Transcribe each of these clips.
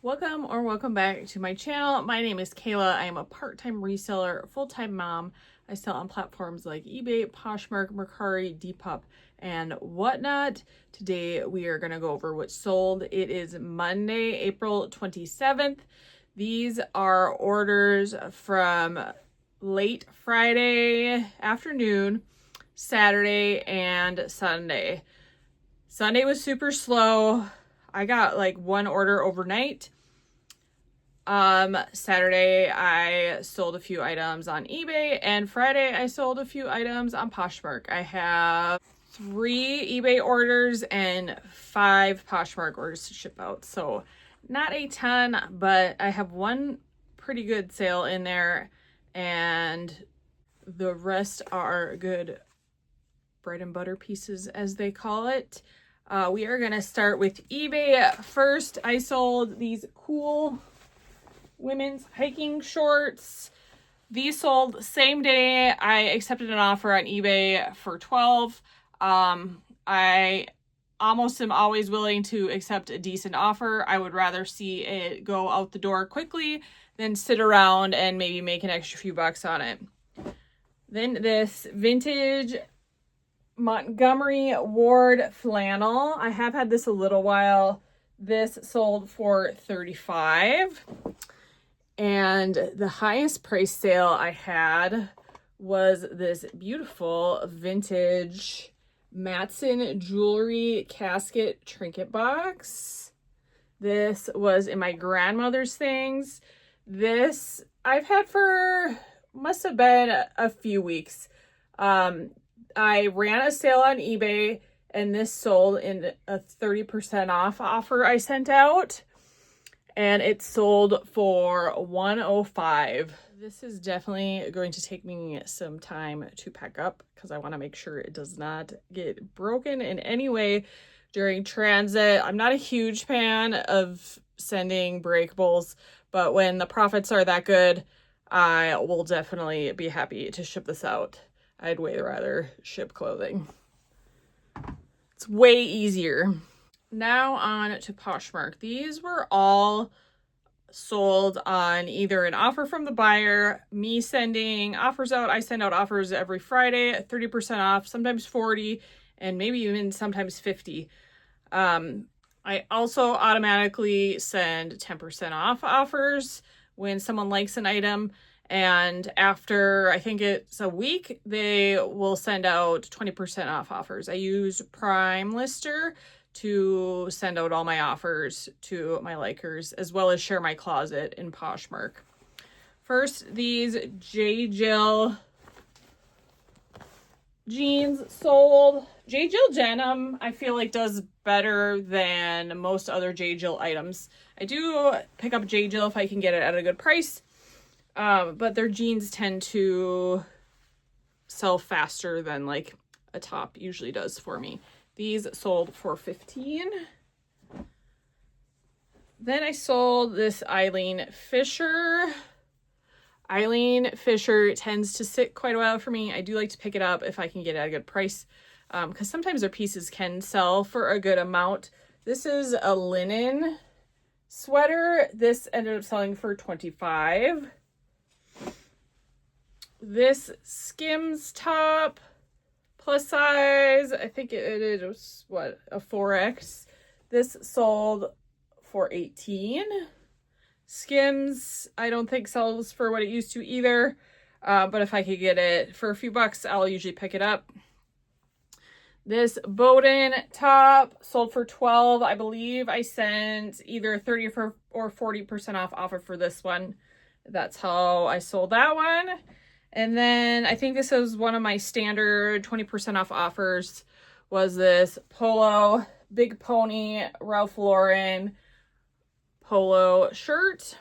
Welcome back to my channel. My name is Kayla. I am a part-time reseller, full-time mom. I sell on platforms like eBay, Poshmark, Mercari, Depop, and whatnot. Today we are going to go over what sold. It is Monday, April 27th. These are orders from late Friday afternoon, Saturday, and Sunday. Sunday was super slow. I got like one order overnight. Saturday I sold a few items on eBay, and Friday I sold a few items on Poshmark. I have 3 eBay orders and 5 Poshmark orders to ship out. So not a ton, but I have one pretty good sale in there, and the rest are good bread and butter pieces, as they call it. We are going to start with eBay. First, I sold these cool women's hiking shorts. These sold same day. I accepted an offer on eBay for $12. I almost am always willing to accept a decent offer. I would rather see it go out the door quickly than sit around and maybe make an extra few bucks on it. Then this vintage Montgomery Ward flannel. I have had this a little while. This sold for $35. And the highest price sale I had was this beautiful vintage Matson jewelry casket trinket box. This was in my grandmother's things. This I've had for, must have been a few weeks. I ran a sale on eBay, and this sold in a 30% off offer I sent out, and it sold for $105. This is definitely going to take me some time to pack up because I want to make sure it does not get broken in any way during transit. I'm not a huge fan of sending breakables, but when the profits are that good, I will definitely be happy to ship this out. I'd way rather ship clothing. It's way easier. Now on to Poshmark. These were all sold on either an offer from the buyer, me sending offers out. I send out offers every Friday at 30% off, sometimes 40, and maybe even sometimes 50. I also automatically send 10% off offers when someone likes an item. And after, I think it's a week, they will send out 20% off offers. I use Prime Lister to send out all my offers to my likers, as well as share my closet in Poshmark. First, these J. Jill jeans sold. J. Jill denim, I feel like, does better than most other J. Jill items. I do pick up J. Jill if I can get it at a good price. But their jeans tend to sell faster than like a top usually does for me. These sold for $15. Then I sold this Eileen Fisher. Eileen Fisher tends to sit quite a while for me. I do like to pick it up if I can get it at a good price, because sometimes their pieces can sell for a good amount. This is a linen sweater. This ended up selling for $25. This Skims top, plus size, I think it was, what, a 4X. This sold for $18. Skims, I don't think sells for what it used to either, but if I could get it for a few bucks, I'll usually pick it up. This Bowden top sold for $12. I believe I sent either 30 or 40% off offer for this one. That's how I sold that one. And then I think this is one of my standard 20% off offers, was this polo Big Pony Ralph Lauren polo shirt.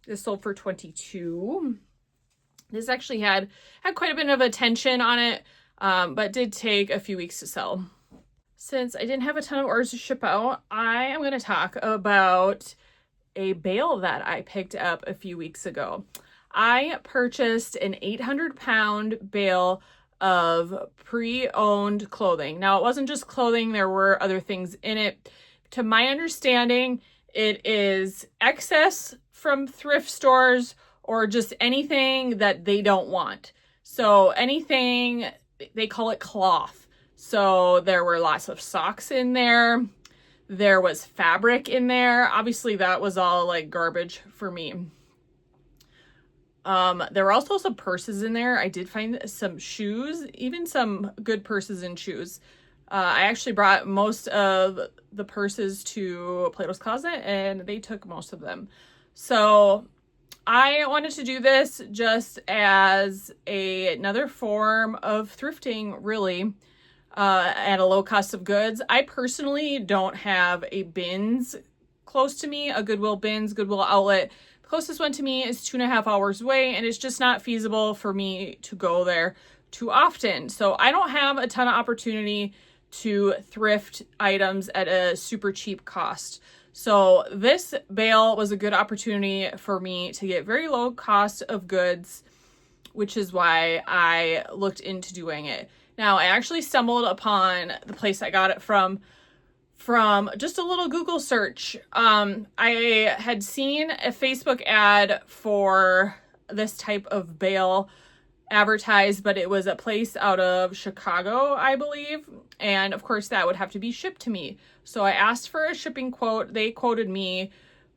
This sold for $22. This actually had quite a bit of attention on it, but did take a few weeks to sell. Since I didn't have a ton of orders to ship out, I am going to talk about a bale that I picked up a few weeks ago. I purchased an 800-pound bale of pre-owned clothing. Now, it wasn't just clothing. There were other things in it. To my understanding, It is excess from thrift stores or just anything that they don't want. So anything, they call it cloth. So there were lots of socks in there. There was fabric in there. Obviously that was all like garbage for me. There were also some purses in there. I did find some shoes, even some good purses and shoes. I actually brought most of the purses to Plato's Closet and they took most of them. So I wanted to do this just as another form of thrifting, really, at a low cost of goods. I personally don't have a bins close to me, a Goodwill bins, Goodwill outlet. The closest one to me is 2.5 hours away, and it's just not feasible for me to go there too often. So I don't have a ton of opportunity to thrift items at a super cheap cost. So this bale was a good opportunity for me to get very low cost of goods, which is why I looked into doing it. Now, I actually stumbled upon the place I got it from just a little Google search. I had seen a Facebook ad for this type of bale advertised, but it was a place out of Chicago, I believe. And of course that would have to be shipped to me. So I asked for a shipping quote. They quoted me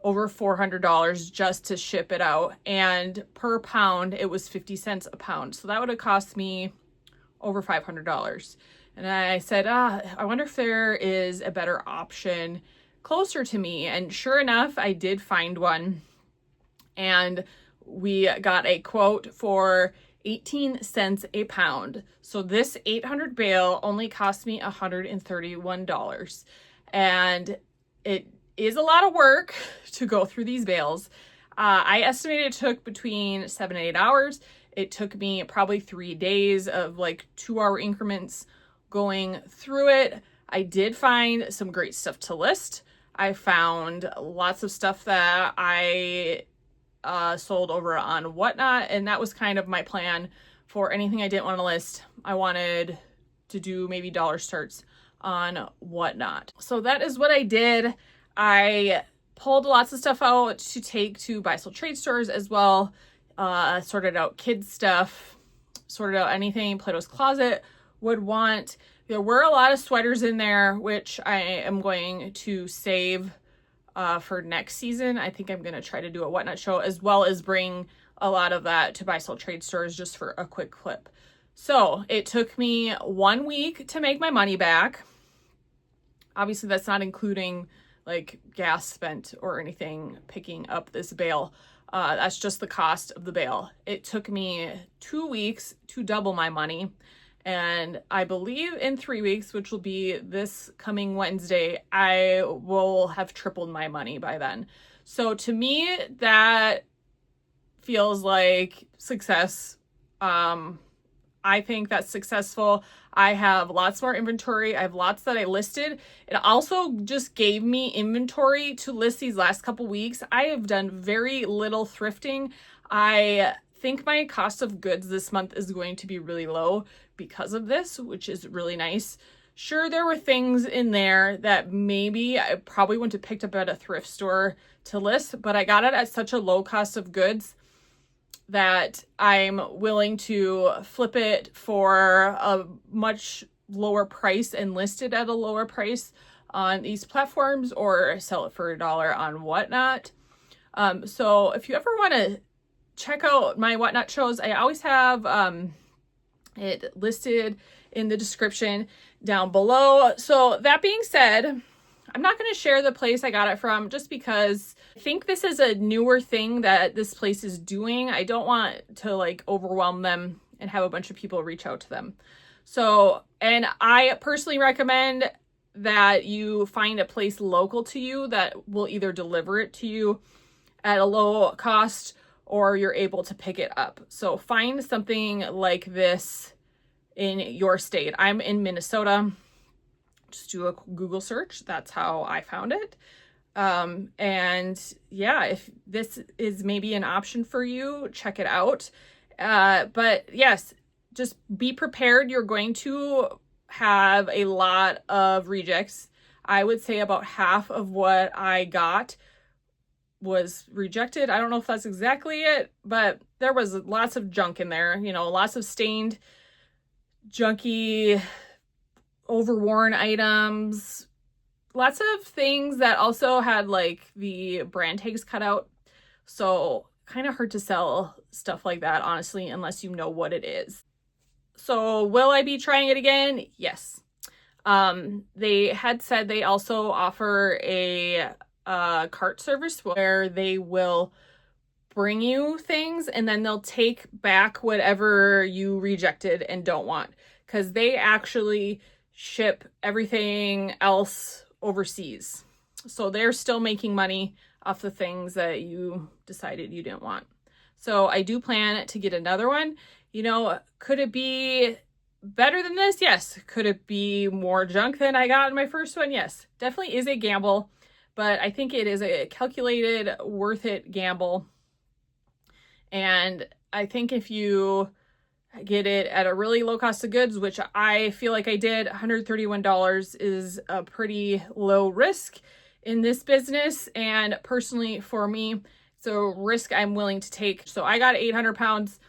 over $400 just to ship it out. And per pound, it was 50 cents a pound. So that would have cost me over $500. And I said, I wonder if there is a better option closer to me. And sure enough, I did find one. And we got a quote for 18 cents a pound. So this 800 bale only cost me $131. And it is a lot of work to go through these bales. I estimated it took between 7 and 8 hours. It took me probably 3 days of like 2-hour increments going through it. I did find some great stuff to list. I found lots of stuff that I sold over on Whatnot, and that was kind of my plan for anything I didn't want to list. I wanted to do maybe dollar starts on Whatnot. So that is what I did. I pulled lots of stuff out to take to buy some trade stores as well. Sorted out kids stuff, sorted out anything Plato's Closet would want. There were a lot of sweaters in there, which I am going to save for next season. I think I'm going to try to do a Whatnot show as well as bring a lot of that to buy sell trade stores just for a quick clip. So it took me 1 week to make my money back. Obviously that's not including like gas spent or anything picking up this bale. That's just the cost of the bale. It took me 2 weeks to double my money. And I believe in 3 weeks, which will be this coming Wednesday, I will have tripled my money by then. So to me, that feels like success. I think that's successful. I have lots more inventory. I have lots that I listed. It also just gave me inventory to list these last couple weeks. I have done very little thrifting. I think my cost of goods this month is going to be really low because of this, which is really nice. Sure, there were things in there that maybe I probably wouldn't have picked up at a thrift store to list, but I got it at such a low cost of goods that I'm willing to flip it for a much lower price and list it at a lower price on these platforms or sell it for $1 on Whatnot. So if you ever want to check out my Whatnot shows, I always have it listed in the description down below. So that being said, I'm not going to share the place I got it from just because I think this is a newer thing that this place is doing. I don't want to like overwhelm them and have a bunch of people reach out to them. So, and I personally recommend that you find a place local to you that will either deliver it to you at a low cost or you're able to pick it up. So find something like this in your state. I'm in Minnesota. Just do a Google search. That's how I found it. And yeah, if this is maybe an option for you, check it out. But yes, just be prepared. You're going to have a lot of rejects. I would say about half of what I got was rejected. I don't know if that's exactly it, but there was lots of junk in there, you know, lots of stained, junky, overworn items, lots of things that also had like the brand tags cut out. So kind of hard to sell stuff like that, honestly, unless you know what it is. So will I be trying it again? Yes. They had said they also offer a cart service where they will bring you things and then they'll take back whatever you rejected and don't want, because they actually ship everything else overseas. So they're still making money off the things that you decided you didn't want. So I do plan to get another one. You know, could it be better than this? Yes. Could it be more junk than I got in my first one? Yes. Definitely is a gamble, but I think it is a calculated, worth it gamble. And I think if you get it at a really low cost of goods, which I feel like I did, $131 is a pretty low risk in this business. And personally for me, it's a risk I'm willing to take. So I got 800 pounds.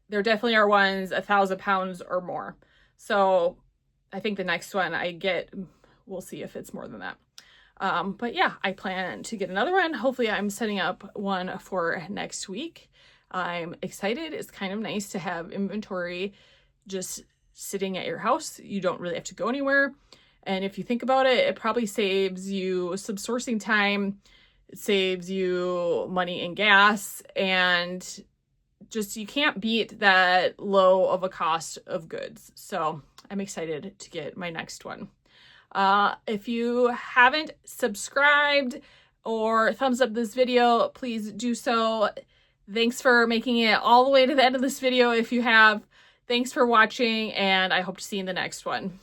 There definitely are ones 1,000 pounds or more. So I think the next one I get, we'll see if it's more than that. But yeah, I plan to get another one. Hopefully I'm setting up one for next week. I'm excited. It's kind of nice to have inventory just sitting at your house. You don't really have to go anywhere. And if you think about it, it probably saves you some sourcing time. It saves you money in gas, and just you can't beat that low of a cost of goods. So I'm excited to get my next one. If you haven't subscribed or thumbs up this video, please do so. Thanks for making it all the way to the end of this video if you have. Thanks for watching, and I hope to see you in the next one.